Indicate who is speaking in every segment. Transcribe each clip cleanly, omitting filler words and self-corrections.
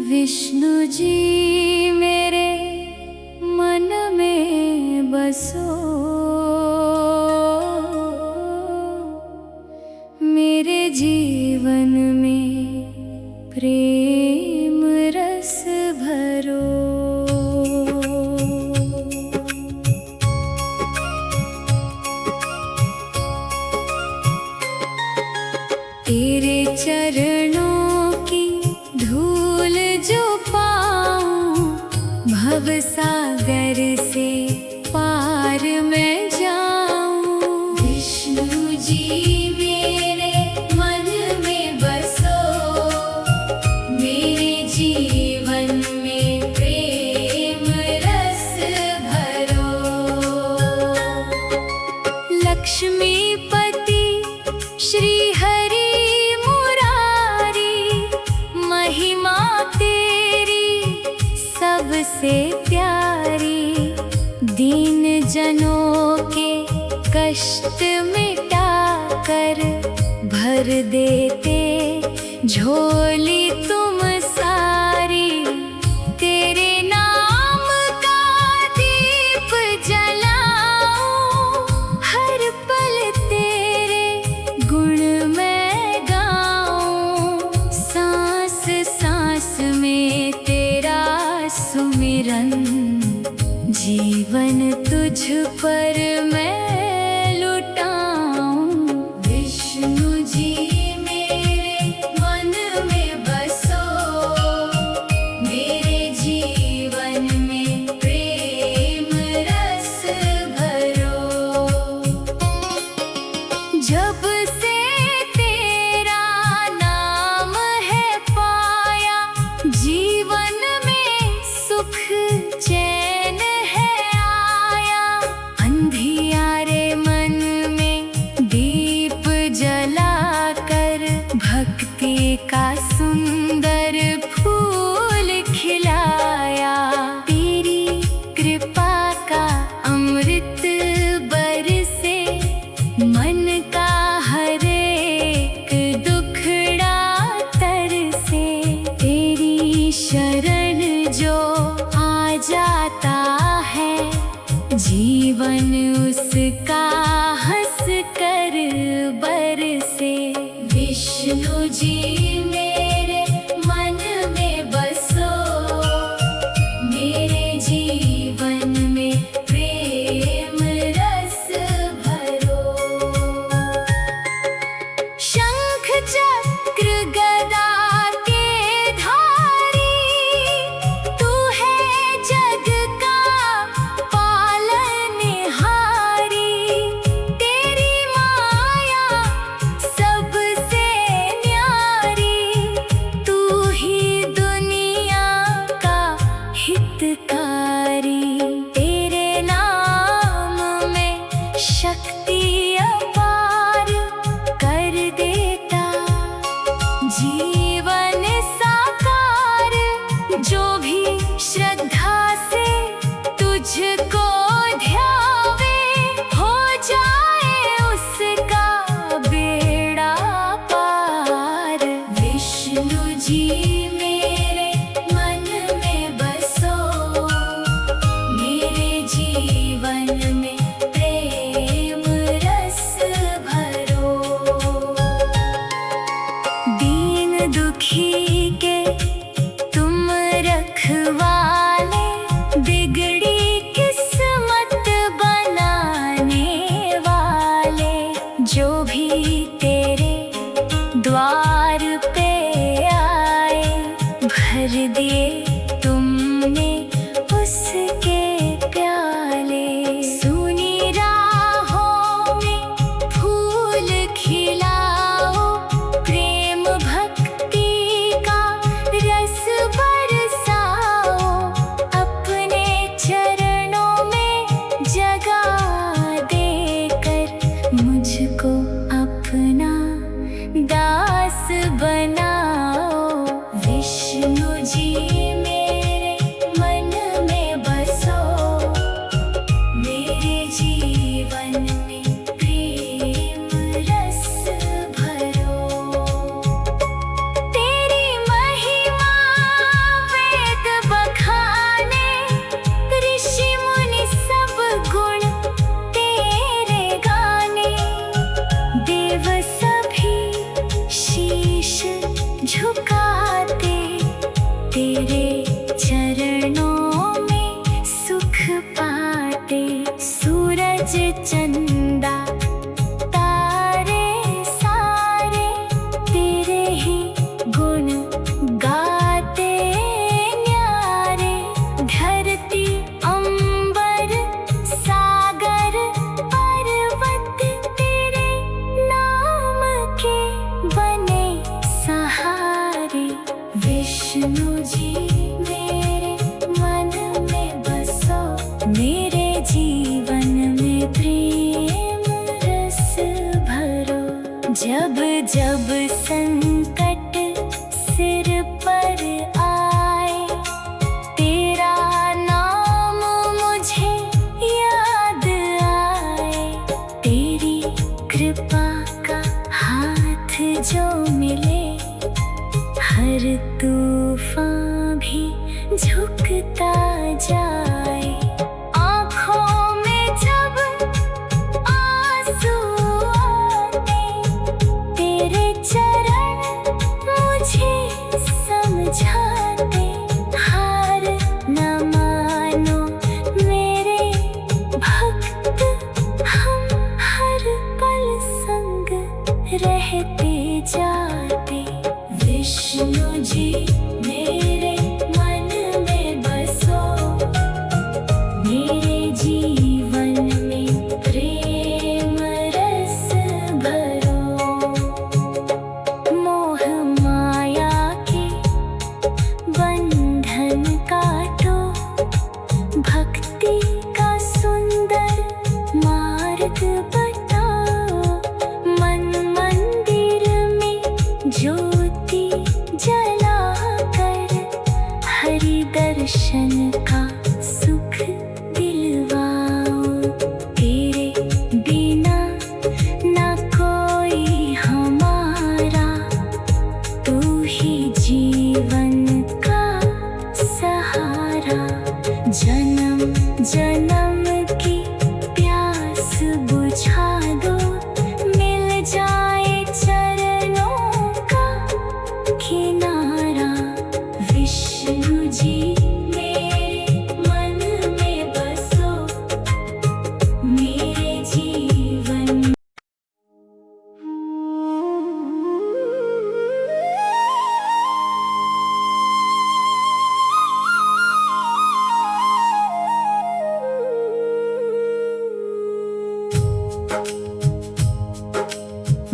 Speaker 1: विष्णु जी मेरे मन में बसो, मेरे जीवन में प्रेम रस भरो। तेरे चरणों की धूल जो पाऊं, भव सागर से पार मैं जाऊं। विष्णु जी मेरे मन में बसो, मेरे जीवन में प्रेम रस भरो। लक्ष्मीपति श्री हरि महिमा तेरी सबसे प्यारी, दीन जनों के कष्ट मिटा कर भर देते झोली तुम सारी। तेरे नाम का दीप जलाऊं, हर पल तेरे गुण मैं गाऊं। सांस सांस में तेरा सुमिरन, जीवन तुझ पर मैं लुटाऊं। विष्णु जी मेरे मन में बसो, मेरे जीवन में प्रेम रस भरो। जब से तेरा नाम है पाया, जीवन में सुख चैन है आया। अंधियारे मन में दीप जलाकर भक्ति का सुंदर फूल खिलाया। तेरी कृपा का अमृत बरसे, मन का हर एक दुखड़ा तरसे। तेरी शरण जो आ जाता है, जीवन उसका हंस कर बरसे। विष्णु जी मेरे मन में बसो, मेरे जीवन में प्रेम रस भरो। शंख चक्र गदा के धारी, तू है जग का पालनहारी। तेरी माया सबसे न्यारी, तू ही दुनिया का हितकारी। तेरे नाम में शक्ति अपार कर देता जीवन साकार। जो भी श्रद्धा से तुझको ध्यावे, हो जाए उसका बेड़ा पार। विष्णु जी मेरे मन में बसो, मेरे जीवन में प्रेम रस भरो। दीन दुखी के तुम रखवाले, बिगड़ी किस्मत बनाने वाले। जो भी तेरे द्वार पे आए, भर दिए तुमने उसके प्याले। सुनी राहों में फूल खिलाओ, प्रेम भक्ति का रस बरसाओ। अपने चरणों में जगा देकर मुझको अपना दास बनाओ। विष्णु जी मेरे मन में बसो, मेरे जीवन में प्रेम रस जब जब संकट सिर पर आए, तेरा नाम मुझे याद आए। तेरी कृपा का हाथ जो मिले, हर तूफान भी झुकता जाए। आँखों में जब आंसू आते, तेरे चरण मुझे समझाते। हार न मानो मेरे भक्त, हम हर पल संग रहते जाते। विष्णु जी मेरे मन में बसो, मेरे जीवन में प्रेम रस भरो। मोह माया के बंधन काटो, भक्ति का सुंदर मार्ग बताओ। मन मंदिर में ज्योति जलाकर, हरि दर्शन का सुख दिलवाओ। तेरे बिना ना कोई हमारा, तू ही जीवन का सहारा। जन्म जन्म की प्यास बुझा दो, मिल जाए चरणों का किनारा। विष्णु जी मेरे मन में बसो, मेरे जीवन।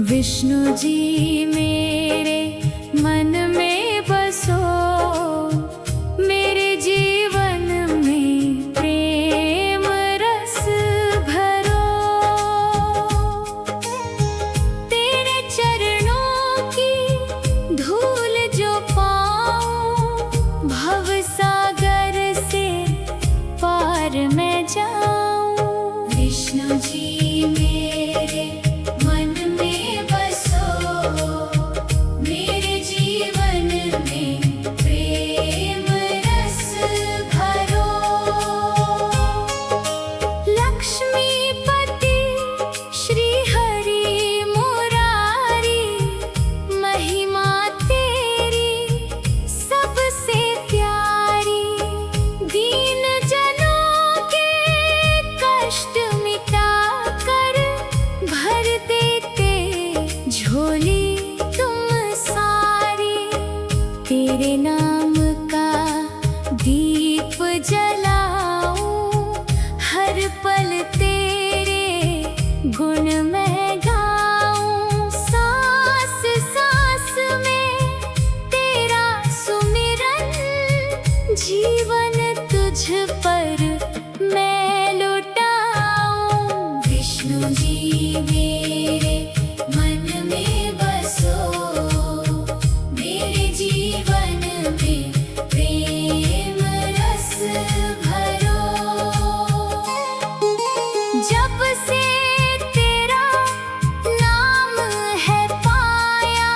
Speaker 1: विष्णु जी मेरे मन में बसो, मेरे जीवन में प्रेम रस भरो। तेरे चरणों की धूल जो पाऊं, भव सागर से पार मैं जाऊं। विष्णु जी मेरे मन में बसो, मेरे जीवन में प्रेम रस भरो। लक्ष्मीपति श्री हरि मुरारी, महिमा तेरी सबसे प्यारी। दीन जनों के कष्ट मिटा कर, भर देते झोली तुम सारी। तेरे नाम का दीप जलाऊं, हर पल तेरे गुण मैं गाऊं। सांस सांस में तेरा सुमिरन, जीवन तुझ पर मैं लुटाऊं। विष्णु जी मेरे मन में बसो, मेरे जीवन में प्रेम रस भरो। जब से तेरा नाम है पाया,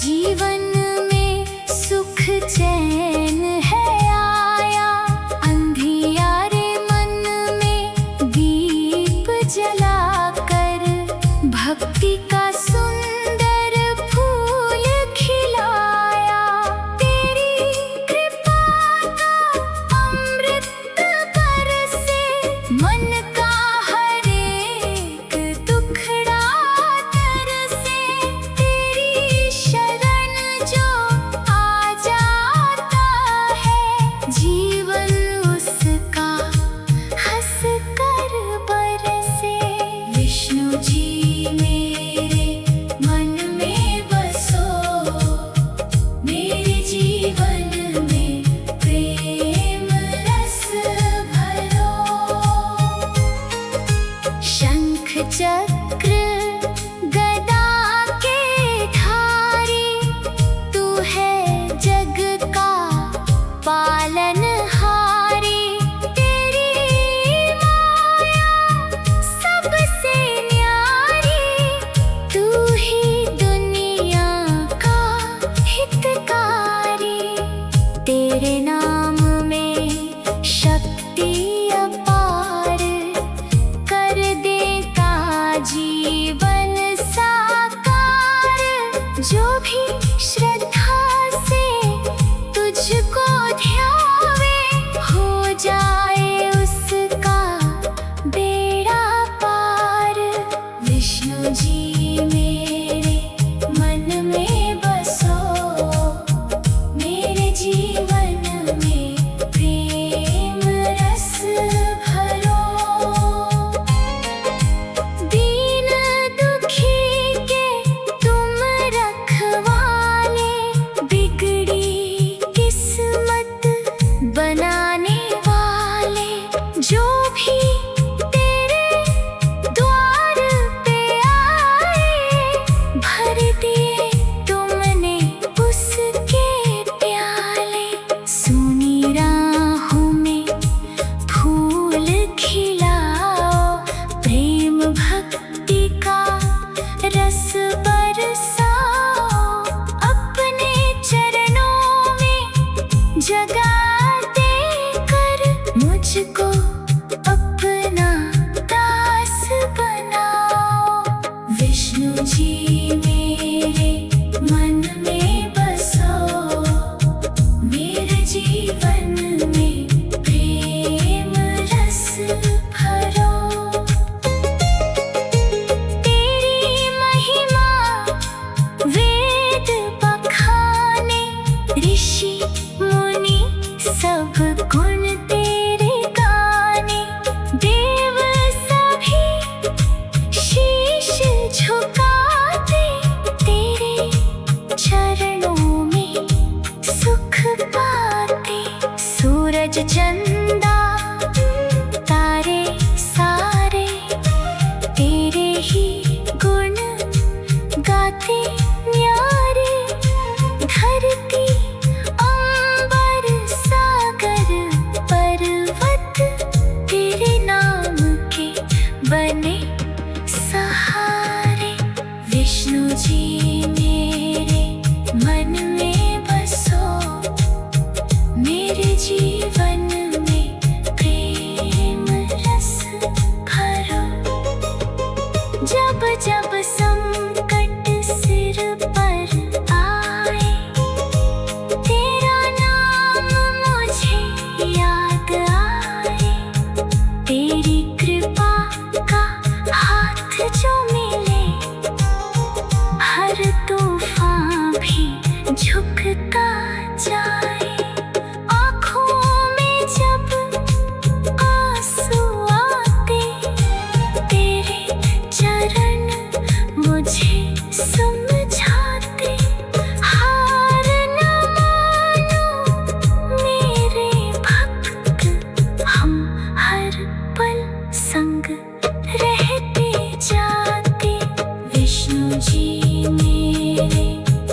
Speaker 1: जीवन में सुख चैन है आया। अंधियारे मन में दीप जलाकर, भक्ति का सुंदर फूल खिलाया। तेरी कृपा का अमृत बरसे, मन का हर एक दुखड़ा तरसे। तेरी शरण जो आ जाता है, जीवन उसका हंस कर बरसे। विष्णु जी मेरे भी श्रद्धा से तुझको ध्यावे, हो जाए उसका बेड़ा पार। विष्णु जी मेरे मन में बसो, मेरे जीवन में प्रेम रस भरो। दीन दुखी के तुम रखवाले, बिगड़ी किस्मत बनाने वाले। जो भी तेरे द्वार पे आए, भर दिए तुमने उसके प्याले। सुनी राहों में फूल खिलाओ, प्रेम भक्ति का रस बरसाओ। अपने चरणों में जगा देकर मुझको अपना दास बनाओ। विष्णु जी मेरे मन में बसो, मेरे जीवन में प्रेम रस भरो। तेरी महिमा वेद बखाने, ऋषि मुनि सब गुण तेरे गाने। देव सभी शीश झुकाते, तेरे चरणों में सुख पाते। सूरज चंदा तारे सारे, तेरे ही गुण गाते न्यारे। धरती अंबर सागर पर्वत, तेरे नाम के बने सहारे। विष्णु जी मेरे मन में बसो, मेरे जीवन में प्रेम रस भरो। जब जब संकट सिर पर आए, तेरा नाम मुझे याद आए। तेरी कृपा का हाथ जो मिले, हर तूफान भी झुकता जाए। आँखों में जब आंसू आते, तेरे चरण मुझे समझाते। हार न मानो मेरे भक्त, हम हर पल संग रहते जाते। विष्णु जी मेरे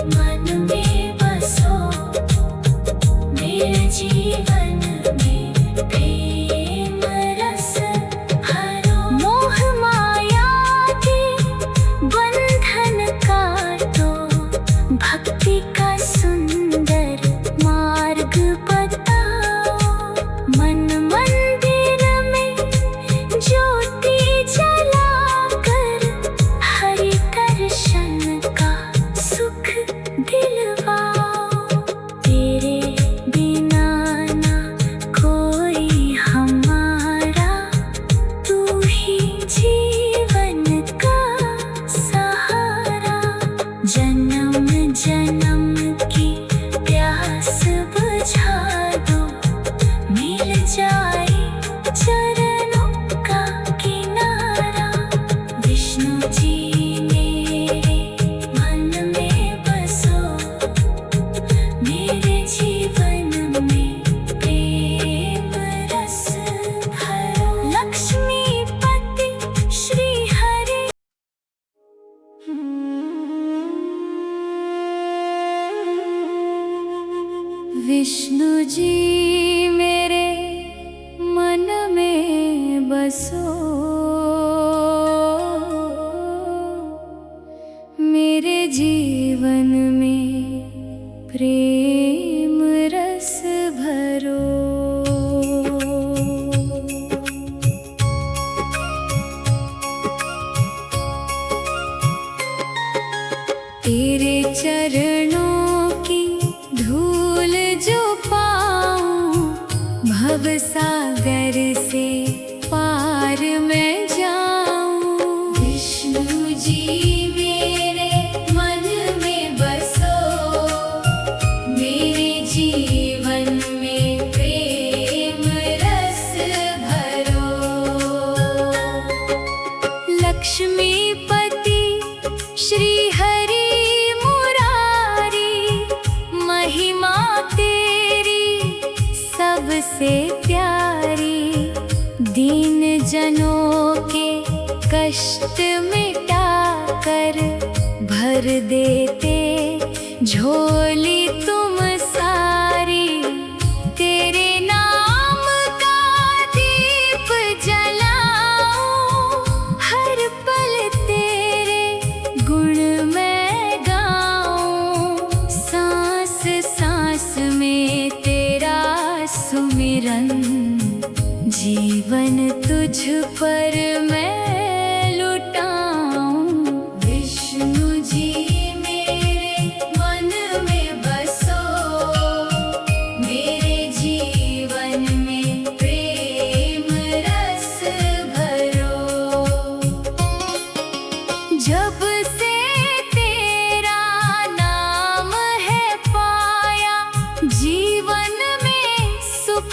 Speaker 1: मन में बसो, मेरे जीवन में प्रेम रस भरो। मोह माया के बंधन काटो, भक्ति का सुंदर मार्ग बताओ। मन मंदिर में ज्योति जलाकर, हरि दर्शन का सुख दिलवाओ। तेरे बिना ना कोई हमारा, तू ही जीवन का सहारा। जन्म जन्म की प्यास बुझा दो, मिल जाए चरणों का किनारा। विष्णु जी मेरे मन में बसो, मेरे जीवन में प्रेम रस भरो। लक्ष्मीपति श्री हरि। विष्णु जी मेरे मन में बसो, मेरे जीवन में प्रेम रस भरो। तेरे चरणों की धूल जो पाऊं, भव सागर से पार मैं जाऊं। विष्णु जी मेरे मन में बसो, मेरे जीवन में प्रेम रस भरो। लक्ष्मीपति श्री हरि महिमा तेरी सबसे प्यारी, दीन जनों के कष्ट मिटा कर भर देते झोली तुम सारी। तेरे नाम का दीप जलाऊं, हर पल तेरे गुण मैं गाऊं। सांस सांस में तेरा सुमिरन, जीवन तुझ पर मैं लुटाऊं। विष्णु जी मेरे मन में बसो, मेरे जीवन में प्रेम रस भरो। जब से तेरा नाम है पाया, जीवन में सुख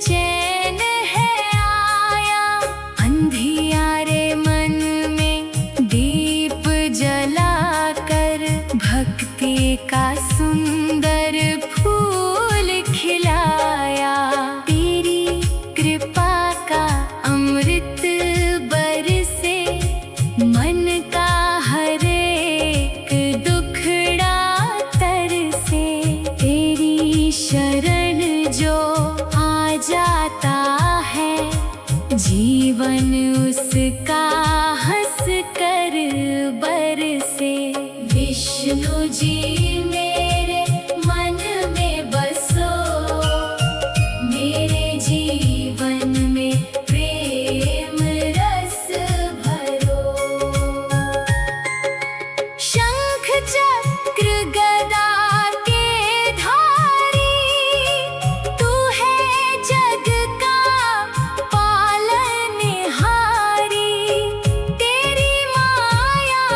Speaker 1: चैन है आया। अंधियारे मन में दीप जलाकर भक्ति का सुंदर फूल खिलाया। तेरी कृपा का अमृत बरसे, मन का हर एक दुखड़ा तरसे। तेरी शरण जो आ जाता है, जीवन उसका हंस कर बरसे। विष्णु जी मेरे मन में बसो, मेरे जीवन में प्रेम रस भरो। शंख चक्र गदा के धारी, तू है जग का पालनहारी। तेरी माया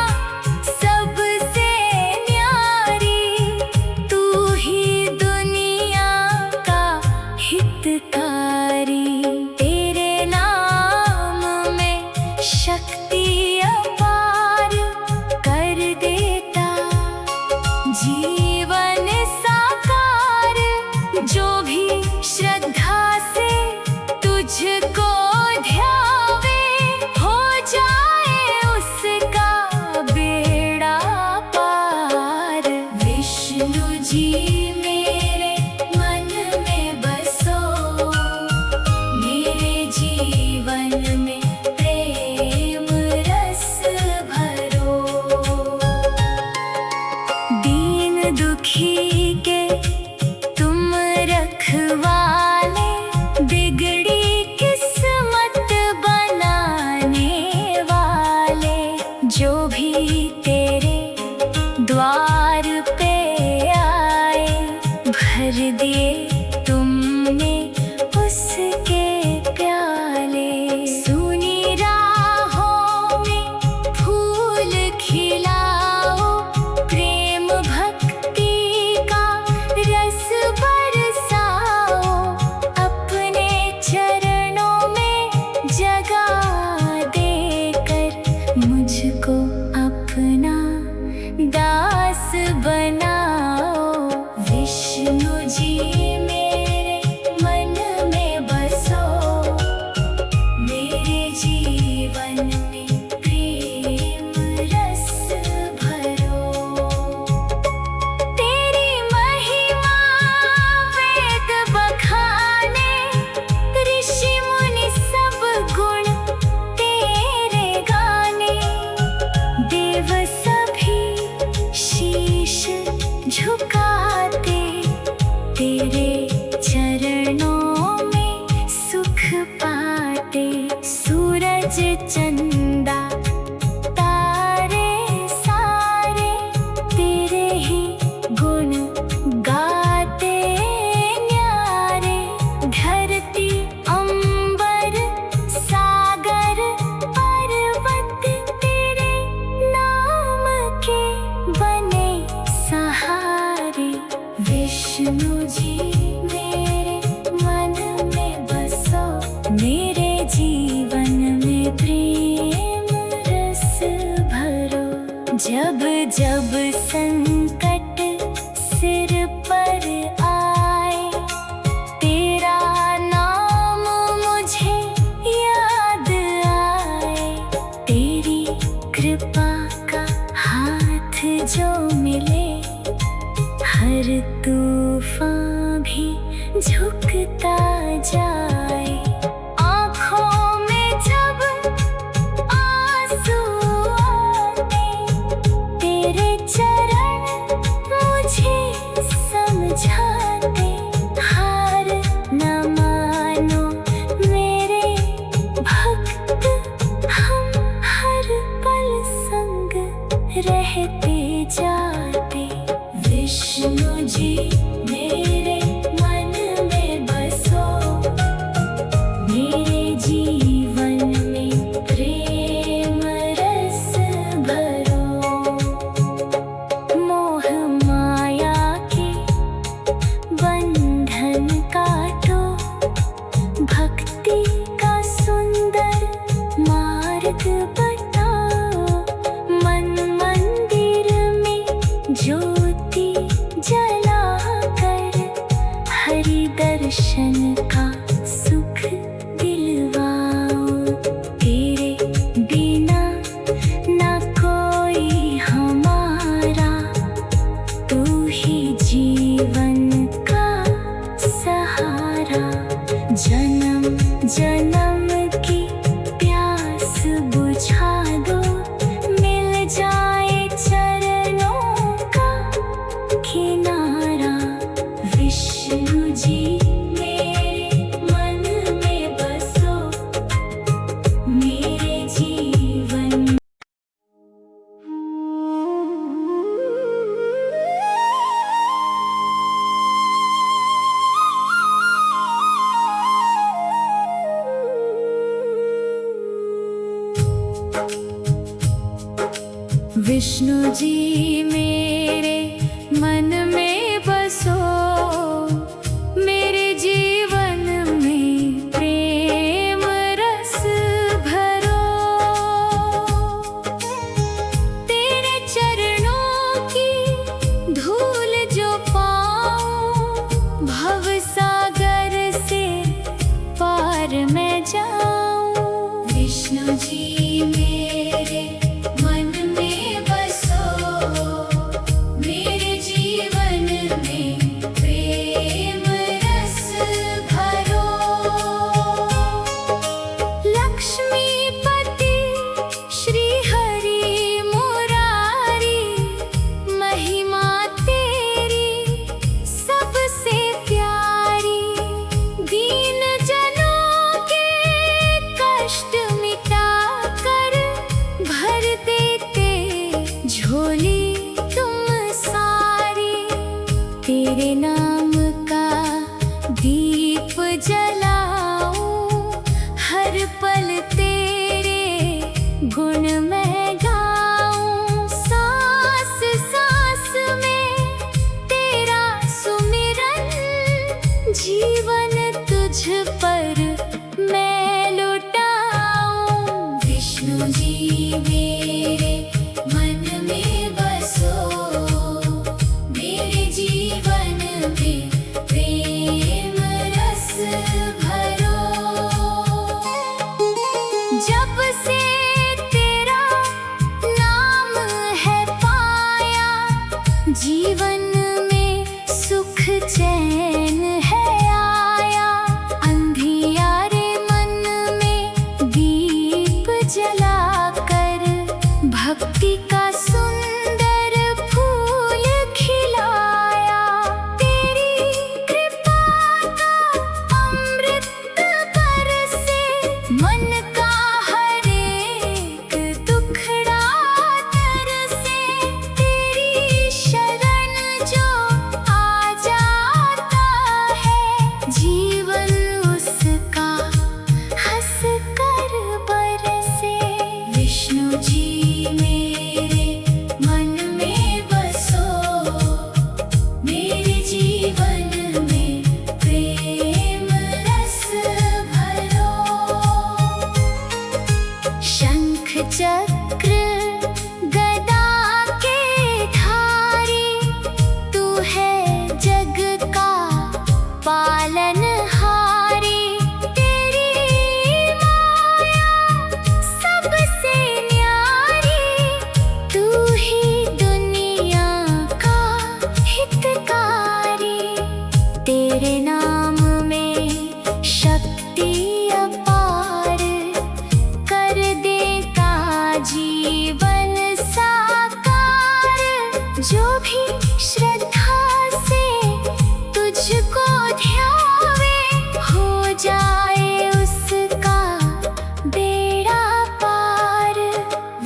Speaker 1: सबसे न्यारी, तू ही दुनिया का हितकारी। तेरे नाम में शक्ति अपार कर देता जीवन साकार। जो भी श्रद्धा से तुझको ध्यावे, हो जाए उसका बेड़ा पार। विष्णु जी मेरे मन में बसो, मेरे जीवन में प्रेम रस भरो। दीन दुखी के तुम रखवाले, बिगड़ी किस्मत बनाने वाले। जो भी तेरे द्वार पे आए, भर दिए तुमने उसके प्याले। सुनी राहों में फूल खिलाओ, प्रेम भक्ति का रस बरसाओ। अपने चरणों में जगा देकर मुझको अपना दास बनाओ। विष्णु जी मेरे मन में बसो, मेरे जीवन में प्रेम रस भरो। तेरी महिमा वेद बखाने, ऋषि मुनि सब गुण तेरे गाने। देव सभी शीश जब जब संकट सिर पर आए, तेरा नाम मुझे याद आए। तेरी कृपा का हाथ जो मिले, हर तूफान भी झुकता जाए। आँखों में जब आंसू आते, तेरे चरण मुझे समझाते। हार न मानो मेरे भक्त, हम हर पल संग रहते जाते। विष्णु जी मेरे मन में बसो, मेरे जीवन में प्रेम रस भरो। मोह माया के बंधन काटो, भक्ति का सुंदर मार्ग बताओ। मन मंदिर में ज्योति जलाकर, हरि दर्शन का सुख दिलवाओ। तेरे बिना ना कोई हमारा, तू ही जीवन का सहारा। जन्म जन्म की प्यास बुझा दो, मिल जाए चरणों का किनारा। विष्णु जी मेरे मन में बसो, मेरे जीवन। विष्णु जी मेरे मन में बसो, मेरे जीवन में प्रेम रस भरो। तेरे चरणों की धूल जो पाऊं, भव सागर से पार मैं जाऊं। विष्णु जी मेरे मन में बसो, जो भी श्रद्धा से तुझको ध्यावे, हो जाए उसका बेड़ा पार।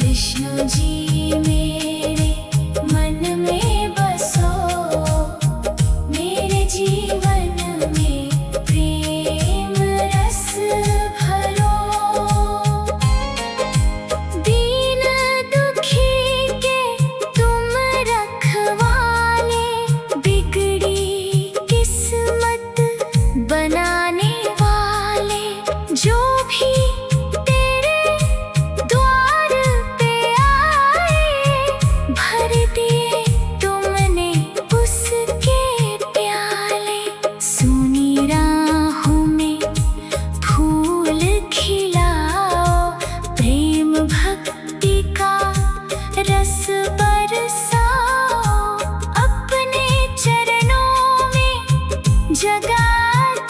Speaker 1: विष्णु जी मेरे मन में बसो, मेरे जीवन में प्रेम रस भरो। दीन दुखी के तुम रखवाले, बिगड़ी किस्मत बनाने वाले। जो भी तेरे द्वार पे आए, भर दिए तुमने उसके प्याले। सुनी राहों में फूल खिलाओ, प्रेम भक्ति का रस बरसाओ। अपने चरणों में जगा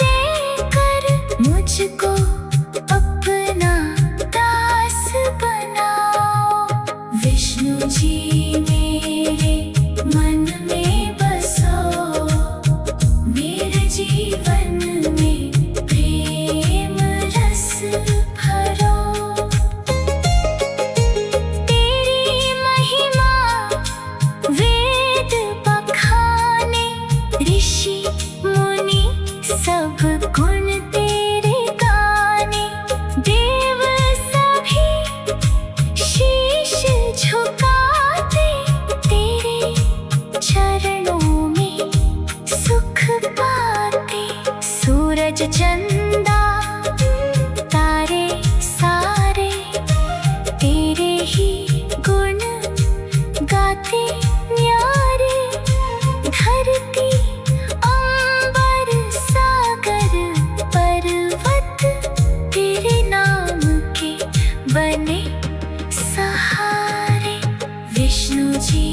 Speaker 1: देकर मुझको अपना दास बनाओ। विष्णु जी मेरे मन में बसो, मेरे जीवन में प्रेम रस भरो। तेरी महिमा वेद बखाने, ऋषि मुनि सब गुण तेरे गाने। देव सभी शीश झुकाते, तेरे चरणों में सुख पाते। सूरज चंदा तारे सारे, तेरे ही गुण गाते न्यारे। धरती अंबर सागर पर्वत, तेरे नाम के बने सहारे। विष्णु जी